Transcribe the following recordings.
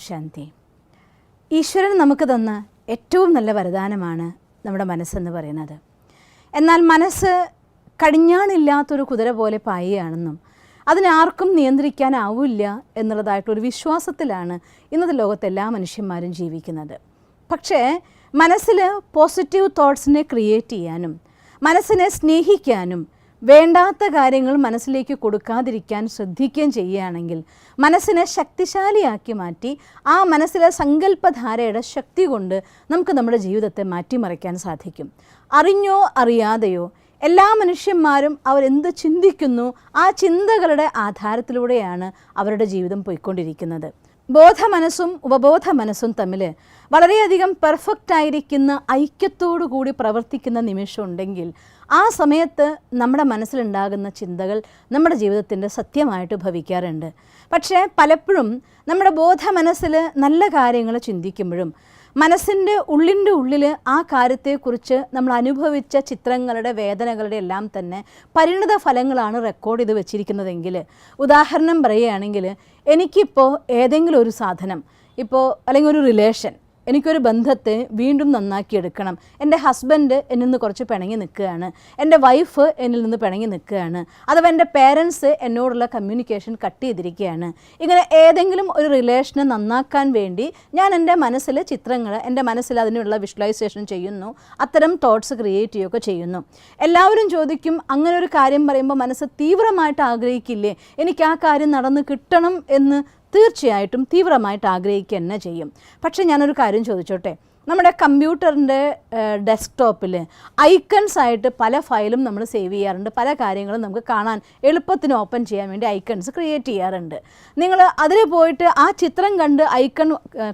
ശാന്തി. ഈശ്വരൻ നമുക്ക് തന്ന ഏറ്റവും നല്ല വരദാനമാണ് നമ്മുടെ മനസ്സെന്ന് പറയുന്നത്. എന്നാൽ മനസ്സ് കടിഞ്ഞാണില്ലാത്തൊരു കുതിര പോലെ പായുകയാണെന്നും അതിനാർക്കും നിയന്ത്രിക്കാനാവില്ല എന്നുള്ളതായിട്ടൊരു വിശ്വാസത്തിലാണ് ഇന്നത്തെ ലോകത്തെ എല്ലാ മനുഷ്യന്മാരും ജീവിക്കുന്നത്. പക്ഷേ മനസ്സിൽ പോസിറ്റീവ് തോട്ട്സിനെ ക്രിയേറ്റ് ചെയ്യാനും മനസ്സിനെ സ്നേഹിക്കാനും വേണ്ടാത്ത കാര്യങ്ങൾ മനസ്സിലേക്ക് കൊടുക്കാതിരിക്കാൻ ശ്രദ്ധിക്കുകയും ചെയ്യുകയാണെങ്കിൽ മനസ്സിനെ ശക്തിശാലിയാക്കി മാറ്റി ആ മനസ്സിലെ സങ്കല്പധാരയുടെ ശക്തി കൊണ്ട് നമുക്ക് നമ്മുടെ ജീവിതത്തെ മാറ്റിമറിക്കാൻ സാധിക്കും. അറിഞ്ഞോ അറിയാതെയോ എല്ലാ മനുഷ്യന്മാരും അവരെന്ത് ചിന്തിക്കുന്നു ആ ചിന്തകളുടെ ആധാരത്തിലൂടെയാണ് അവരുടെ ജീവിതം പോയിക്കൊണ്ടിരിക്കുന്നത്. ബോധ മനസ്സും ഉപബോധ മനസ്സും തമ്മിൽ വളരെയധികം പെർഫെക്റ്റ് ആയിരിക്കുന്ന ഐക്യത്തോടു കൂടി പ്രവർത്തിക്കുന്ന നിമിഷം ഉണ്ടെങ്കിൽ ആ സമയത്ത് നമ്മുടെ മനസ്സിലുണ്ടാകുന്ന ചിന്തകൾ നമ്മുടെ ജീവിതത്തിൻ്റെ സത്യമായിട്ട് ഭവിക്കാറുണ്ട്. പക്ഷേ പലപ്പോഴും നമ്മുടെ ബോധ മനസ്സിൽ നല്ല കാര്യങ്ങൾ ചിന്തിക്കുമ്പോഴും മനസ്സിൻ്റെ ഉള്ളിൽ ആ കാര്യത്തെക്കുറിച്ച് നമ്മൾ അനുഭവിച്ച ചിത്രങ്ങളുടെ വേദനകളുടെ എല്ലാം തന്നെ പരിണിത ഫലങ്ങളാണ് റെക്കോർഡ് ചെയ്ത് വെച്ചിരിക്കുന്നതെങ്കിൽ, ഉദാഹരണം പറയുകയാണെങ്കിൽ എനിക്കിപ്പോൾ ഏതെങ്കിലും ഒരു സാധനം അല്ലെങ്കിൽ ഒരു റിലേഷൻ, എനിക്കൊരു ബന്ധത്തെ വീണ്ടും നന്നാക്കിയെടുക്കണം. എൻ്റെ ഹസ്ബൻഡ് എന്നിൽ നിന്ന് കുറച്ച് പിണങ്ങി നിൽക്കുകയാണ്, എൻ്റെ വൈഫ് എന്നിൽ നിന്ന് പിണങ്ങി നിൽക്കുകയാണ്, അഥവാ എൻ്റെ പേരൻസ് എന്നോടുള്ള കമ്മ്യൂണിക്കേഷൻ കട്ട് ചെയ്തിരിക്കുകയാണ്. ഇങ്ങനെ ഏതെങ്കിലും ഒരു റിലേഷനെ നന്നാക്കാൻ വേണ്ടി ഞാൻ എൻ്റെ മനസ്സിൽ ചിത്രങ്ങൾ, എൻ്റെ മനസ്സിൽ അതിനുള്ള വിഷ്വലൈസേഷൻ ചെയ്യുന്നു, അത്തരം തോട്ട്സ് ക്രിയേറ്റ് ചെയ്യുകയൊക്കെ ചെയ്യുന്നു. എല്ലാവരും ചോദിക്കും, അങ്ങനെ ഒരു കാര്യം പറയുമ്പോൾ മനസ്സ് തീവ്രമായിട്ട് ആഗ്രഹിക്കില്ലേ, എനിക്ക് ആ കാര്യം നടന്ന് കിട്ടണം എന്ന് തീർച്ചയായിട്ടും തീവ്രമായിട്ട് ആഗ്രഹിക്കുക തന്നെ ചെയ്യും. പക്ഷേ ഞാനൊരു കാര്യം ചോദിച്ചോട്ടെ, നമ്മുടെ കമ്പ്യൂട്ടറിൻ്റെ ഡെസ്ക്ടോപ്പിൽ ഐക്കൺസ് ആയിട്ട് പല ഫയലും നമ്മൾ സേവ് ചെയ്യാറുണ്ട്. പല കാര്യങ്ങളും നമുക്ക് കാണാൻ എളുപ്പത്തിന് ഓപ്പൺ ചെയ്യാൻ വേണ്ടി ഐക്കൺസ് ക്രിയേറ്റ് ചെയ്യാറുണ്ട്. നിങ്ങൾ അതിൽ പോയിട്ട് ആ ചിത്രം കണ്ട് ഐക്കൺ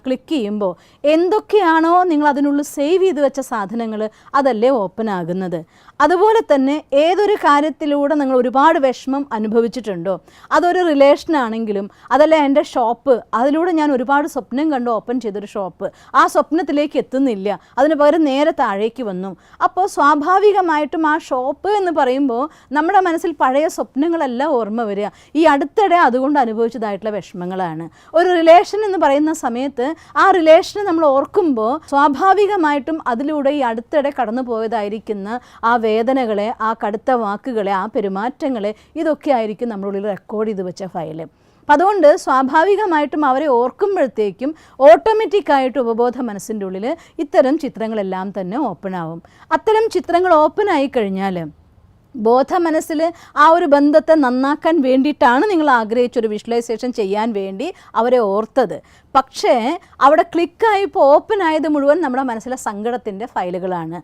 ക്ലിക്ക് ചെയ്യുമ്പോൾ എന്തൊക്കെയാണോ നിങ്ങൾ അതിനുള്ളിൽ സേവ് ചെയ്ത് വെച്ച സാധനങ്ങൾ അതല്ലേ ഓപ്പൺ ആകുന്നത്. അതുപോലെ തന്നെ ഏതൊരു കാര്യത്തിലൂടെ നിങ്ങൾ ഒരുപാട് വിഷമം അനുഭവിച്ചിട്ടുണ്ടോ, അതൊരു റിലേഷനാണെങ്കിലും അതല്ല എൻ്റെ ഷോപ്പ്, അതിലൂടെ ഞാൻ ഒരുപാട് സ്വപ്നം കണ്ട് ഓപ്പൺ ചെയ്തൊരു ഷോപ്പ്, ആ സ്വപ്നത്തിലേക്ക് എത്തുന്നില്ല, അതിന് പകരം നേരെ താഴേക്ക് വന്നു. അപ്പോൾ സ്വാഭാവികമായിട്ടും ആ ഷോപ്പ് എന്ന് പറയുമ്പോൾ നമ്മുടെ മനസ്സിൽ പഴയ സ്വപ്നങ്ങളല്ല ഓർമ്മ വരിക, ഈ അടുത്തിടെ അതുകൊണ്ട് അനുഭവിച്ചതായിട്ടുള്ള വിഷമങ്ങളാണ്. ഒരു റിലേഷൻ എന്ന് പറയുന്ന സമയത്ത് ആ റിലേഷനെ നമ്മൾ ഓർക്കുമ്പോൾ സ്വാഭാവികമായിട്ടും അതിലൂടെ ഈ അടുത്തിടെ കടന്നു പോയതായിരിക്കുന്ന ആ വേദനകളെ, ആ കടുത്ത വാക്കുകളെ, ആ പെരുമാറ്റങ്ങളെ, ഇതൊക്കെ ആയിരിക്കും നമ്മളുള്ളിൽ റെക്കോർഡ് ചെയ്ത് വെച്ച ഫയൽ. അപ്പം അതുകൊണ്ട് സ്വാഭാവികമായിട്ടും അവരെ ഓർക്കുമ്പോഴത്തേക്കും ഓട്ടോമാറ്റിക്കായിട്ട് ഉപബോധ മനസ്സിൻ്റെ ഉള്ളിൽ ഇത്തരം ചിത്രങ്ങളെല്ലാം തന്നെ ഓപ്പൺ ആവും. അത്തരം ചിത്രങ്ങൾ ഓപ്പൺ ആയി കഴിഞ്ഞാൽ ബോധ മനസ്സിൽ ആ ഒരു ബന്ധത്തെ നന്നാക്കാൻ വേണ്ടിയിട്ടാണ് നിങ്ങൾ ആഗ്രഹിച്ചൊരു വിഷ്വലൈസേഷൻ ചെയ്യാൻ വേണ്ടി അവരെ ഓർത്തത്. പക്ഷേ അവിടെ ക്ലിക്കായിപ്പോൾ ഓപ്പൺ ആയത് മുഴുവൻ നമ്മുടെ മനസ്സിലെ സങ്കടത്തിൻ്റെ ഫയലുകളാണ്.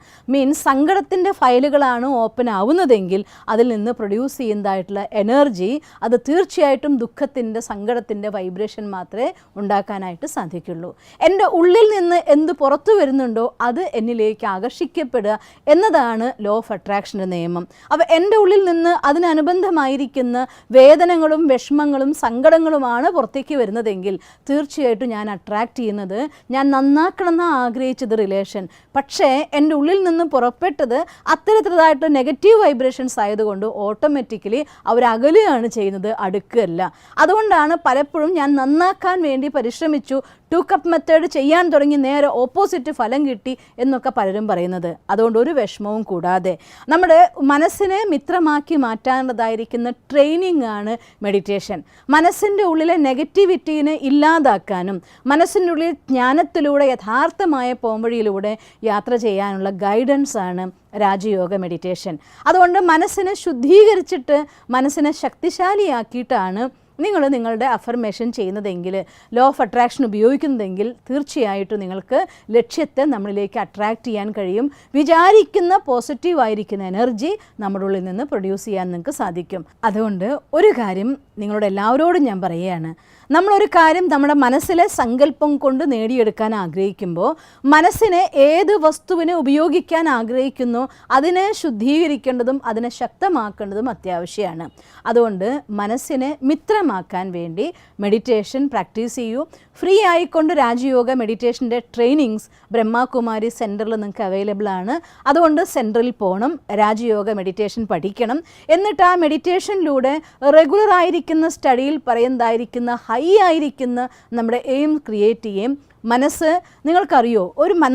സങ്കടത്തിൻ്റെ ഫയലുകളാണ് ഓപ്പൺ ആവുന്നതെങ്കിൽ അതിൽ നിന്ന് പ്രൊഡ്യൂസ് ചെയ്യുന്നതായിട്ടുള്ള എനർജി അത് തീർച്ചയായിട്ടും ദുഃഖത്തിൻ്റെ, സങ്കടത്തിൻ്റെ വൈബ്രേഷൻ മാത്രമേ ഉണ്ടാക്കാനായിട്ട് സാധിക്കുള്ളൂ. എൻ്റെ ഉള്ളിൽ നിന്ന് എന്ത് പുറത്തു വരുന്നുണ്ടോ അത് എന്നിലേക്ക് ആകർഷിക്കപ്പെടുക എന്നതാണ് ലോ ഓഫ് അട്രാക്ഷൻ്റെ നിയമം. അപ്പോൾ എൻ്റെ ഉള്ളിൽ നിന്ന് അതിനനുബന്ധമായിരിക്കുന്ന വേദനകളും വിഷമങ്ങളും സങ്കടങ്ങളുമാണ് പുറത്തേക്ക് വരുന്നതെങ്കിൽ തീർച്ചയായിട്ടും ഞാൻ അട്രാക്റ്റ് ചെയ്യുന്നത്, ഞാൻ നന്നാക്കണമെന്ന് ആഗ്രഹിച്ചത് റിലേഷൻ, പക്ഷേ എൻ്റെ ഉള്ളിൽ നിന്ന് പുറപ്പെട്ടത് അത്തരത്തിലായിട്ട് നെഗറ്റീവ് വൈബ്രേഷൻസ് ആയതുകൊണ്ട് ഓട്ടോമാറ്റിക്കലി അവരകലുകയാണ് ചെയ്യുന്നത്, അടുക്കുകയല്ല. അതുകൊണ്ടാണ് പലപ്പോഴും ഞാൻ നന്നാക്കാൻ വേണ്ടി പരിശ്രമിച്ചു, 2 കപ്പ് മെത്തേഡ് ചെയ്യാൻ തുടങ്ങി, നേരെ ഓപ്പോസിറ്റ് ഫലം കിട്ടി എന്നൊക്കെ പലരും പറയുന്നത്. അതുകൊണ്ട് ഒരു വിഷമവും കൂടാതെ നമ്മുടെ മനസ്സിനെ മിത്രമാക്കി മാറ്റാനുള്ളതായിരിക്കുന്ന ട്രെയിനിങ് ആണ് മെഡിറ്റേഷൻ. മനസ്സിൻ്റെ ഉള്ളിലെ നെഗറ്റിവിറ്റീനെ ഇല്ലാതാക്കാനും മനസ്സിൻ്റെ ഉള്ളിൽ ജ്ഞാനത്തിലൂടെ യഥാർത്ഥമായ പോംവഴിയിലൂടെ യാത്ര ചെയ്യാനുള്ള ഗൈഡൻസ് ആണ് രാജയോഗ മെഡിറ്റേഷൻ. അതുകൊണ്ട് മനസ്സിനെ ശുദ്ധീകരിച്ചിട്ട് മനസ്സിനെ ശക്തിശാലിയാക്കിയിട്ടാണ് നിങ്ങൾ നിങ്ങളുടെ അഫർമേഷൻ ചെയ്യുന്നതെങ്കിൽ, ലോ ഓഫ് അട്രാക്ഷൻ ഉപയോഗിക്കുന്നതെങ്കിൽ തീർച്ചയായിട്ടും നിങ്ങൾക്ക് ലക്ഷ്യത്തെ നമ്മളിലേക്ക് അട്രാക്റ്റ് ചെയ്യാൻ കഴിയും. വിചാരിക്കുന്ന പോസിറ്റീവായിരിക്കുന്ന എനർജി നമ്മുടെ ഉള്ളിൽ നിന്ന് പ്രൊഡ്യൂസ് ചെയ്യാൻ നിങ്ങൾക്ക് സാധിക്കും. അതുകൊണ്ട് ഒരു കാര്യം നിങ്ങളോട് എല്ലാവരോടും ഞാൻ പറയുകയാണ്, നമ്മളൊരു കാര്യം നമ്മുടെ മനസ്സിലെ സങ്കല്പം കൊണ്ട് നേടിയെടുക്കാൻ ആഗ്രഹിക്കുമ്പോൾ മനസ്സിനെ ഏത് വസ്തുവിനെ ഉപയോഗിക്കാൻ ആഗ്രഹിക്കുന്നോ അതിനെ ശുദ്ധീകരിക്കേണ്ടതും അതിനെ ശക്തമാക്കേണ്ടതും അത്യാവശ്യമാണ്. അതുകൊണ്ട് മനസ്സിനെ മിത്രമാക്കാൻ വേണ്ടി മെഡിറ്റേഷൻ പ്രാക്ടീസ് ചെയ്യൂ. ഫ്രീ ആയിക്കൊണ്ട് രാജയോഗ മെഡിറ്റേഷൻ്റെ ട്രെയിനിങ്സ് ബ്രഹ്മകുമാരി സെൻറ്ററിൽ നിങ്ങൾക്ക് അവൈലബിൾ ആണ്. അതുകൊണ്ട് സെൻറ്ററിൽ പോകണം, രാജയോഗ മെഡിറ്റേഷൻ പഠിക്കണം. എന്നിട്ട് ആ മെഡിറ്റേഷനിലൂടെ റെഗുലർ ആയിരിക്കുന്ന സ്റ്റഡിയിൽ പറയുന്നതായിരിക്കുന്ന ഹൈ ഹൈ ആയിരിക്കുന്ന നമ്മുടെ എയിം ക്രിയേറ്റ് ചെയ്യുകയും മനസ്സ്, നിങ്ങൾക്കറിയോ,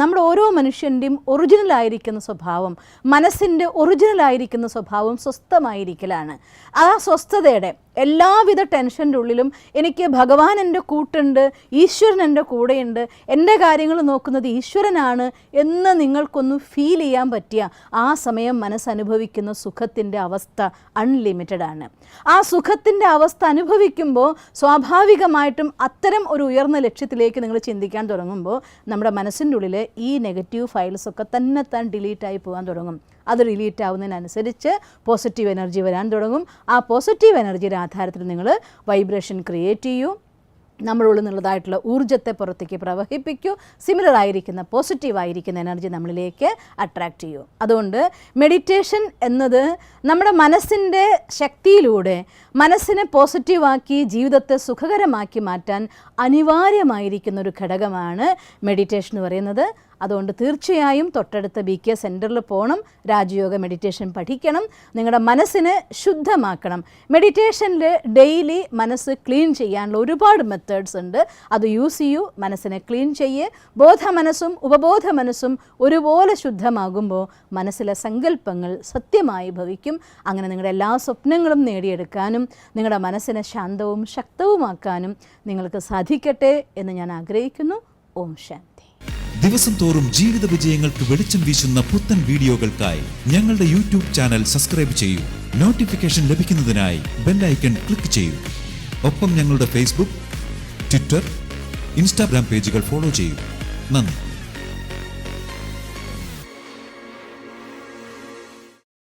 നമ്മുടെ ഓരോ മനുഷ്യൻ്റെയും ഒറിജിനലായിരിക്കുന്ന സ്വഭാവം, മനസ്സിൻ്റെ ഒറിജിനലായിരിക്കുന്ന സ്വഭാവം സ്വസ്ഥമായിരിക്കലാണ്. ആ സ്വസ്ഥതയുടെ എല്ലാവിധ ടെൻഷൻ്റെ ഉള്ളിലും എനിക്ക് ഭഗവാൻ എൻ്റെ കൂട്ടുണ്ട്, ഈശ്വരൻ എൻ്റെ കൂടെയുണ്ട്, എൻ്റെ കാര്യങ്ങൾ നോക്കുന്നത് ഈശ്വരനാണ് എന്ന് നിങ്ങൾക്കൊന്ന് ഫീൽ ചെയ്യാൻ പറ്റിയ ആ സമയം മനസ്സനുഭവിക്കുന്ന സുഖത്തിൻ്റെ അവസ്ഥ അൺലിമിറ്റഡ് ആണ്. ആ സുഖത്തിൻ്റെ അവസ്ഥ അനുഭവിക്കുമ്പോൾ സ്വാഭാവികമായിട്ടും അത്തരം ഒരു ഉയർന്ന ലക്ഷ്യത്തിലേക്ക് നിങ്ങൾ ചിന്തിക്കാൻ തുടങ്ങുമ്പോൾ നമ്മുടെ മനസ്സിൻ്റെ ഉള്ളിൽ ഈ നെഗറ്റീവ് ഫയൽസൊക്കെ തന്നെത്താൻ ഡിലീറ്റായി പോകാൻ തുടങ്ങും. അത് ഡിലീറ്റ് ആവുന്നതിനനുസരിച്ച് പോസിറ്റീവ് എനർജി വരാൻ തുടങ്ങും. ആ പോസിറ്റീവ് എനർജിയുടെ ആധാരത്തിൽ നിങ്ങൾ വൈബ്രേഷൻ ക്രിയേറ്റ് ചെയ്യൂ, നമ്മളുള്ളിൽ നിന്നുള്ളതായിട്ടുള്ള ഊർജ്ജത്തെ പുറത്തേക്ക് പ്രവഹിപ്പിക്കൂ, സിമിലർ ആയിരിക്കുന്ന പോസിറ്റീവായിരിക്കുന്ന എനർജി നമ്മളിലേക്ക് അട്രാക്റ്റ് ചെയ്യൂ. അതുകൊണ്ട് മെഡിറ്റേഷൻ എന്നത് നമ്മുടെ മനസ്സിൻ്റെ ശക്തിയിലൂടെ മനസ്സിനെ പോസിറ്റീവാക്കി ജീവിതത്തെ സുഖകരമാക്കി മാറ്റാൻ അനിവാര്യമായിരിക്കുന്ന ഒരു ഘടകമാണ് മെഡിറ്റേഷൻ എന്ന് പറയുന്നത്. അതുകൊണ്ട് തീർച്ചയായും തൊട്ടടുത്ത BK സെൻറ്ററിൽ പോകണം, രാജയോഗ മെഡിറ്റേഷൻ പഠിക്കണം, നിങ്ങളുടെ മനസ്സിനെ ശുദ്ധമാക്കണം. മെഡിറ്റേഷനിൽ ഡെയിലി മനസ്സ് ക്ലീൻ ചെയ്യാനുള്ള ഒരുപാട് മെത്തേഡ്സ് ഉണ്ട്. അത് യൂസ് ചെയ്യൂ, മനസ്സിനെ ക്ലീൻ ചെയ്യേ. ബോധ മനസ്സും ഉപബോധ മനസ്സും ഒരുപോലെ ശുദ്ധമാകുമ്പോൾ മനസ്സിലെ സങ്കല്പങ്ങൾ സത്യമായി ഭവിക്കും. അങ്ങനെ നിങ്ങളുടെ എല്ലാ സ്വപ്നങ്ങളും നേടിയെടുക്കാനും നിങ്ങളുടെ മനസ്സിനെ ശാന്തവും ശക്തവുമാക്കാനും നിങ്ങൾക്ക് സാധിക്കട്ടെ എന്ന് ഞാൻ ആഗ്രഹിക്കുന്നു. ഓം ശാന്തി. ദിവസം തോറും ജീവിത വിജയങ്ങൾക്ക് വെളിച്ചം വീശുന്ന പുത്തൻ വീഡിയോകൾക്കായി ഞങ്ങളുടെ യൂട്യൂബ് ചാനൽ സബ്സ്ക്രൈബ് ചെയ്യൂ. നോട്ടിഫിക്കേഷൻ ലഭിക്കുന്നതിനായി ബെൽ ഐക്കൺ ക്ലിക്ക് ചെയ്യൂ. ഒപ്പം ഞങ്ങളുടെ ഫേസ്ബുക്ക്, ട്വിറ്റർ, ഇൻസ്റ്റാഗ്രാം പേജുകൾ ഫോളോ ചെയ്യൂ. നന്ദി.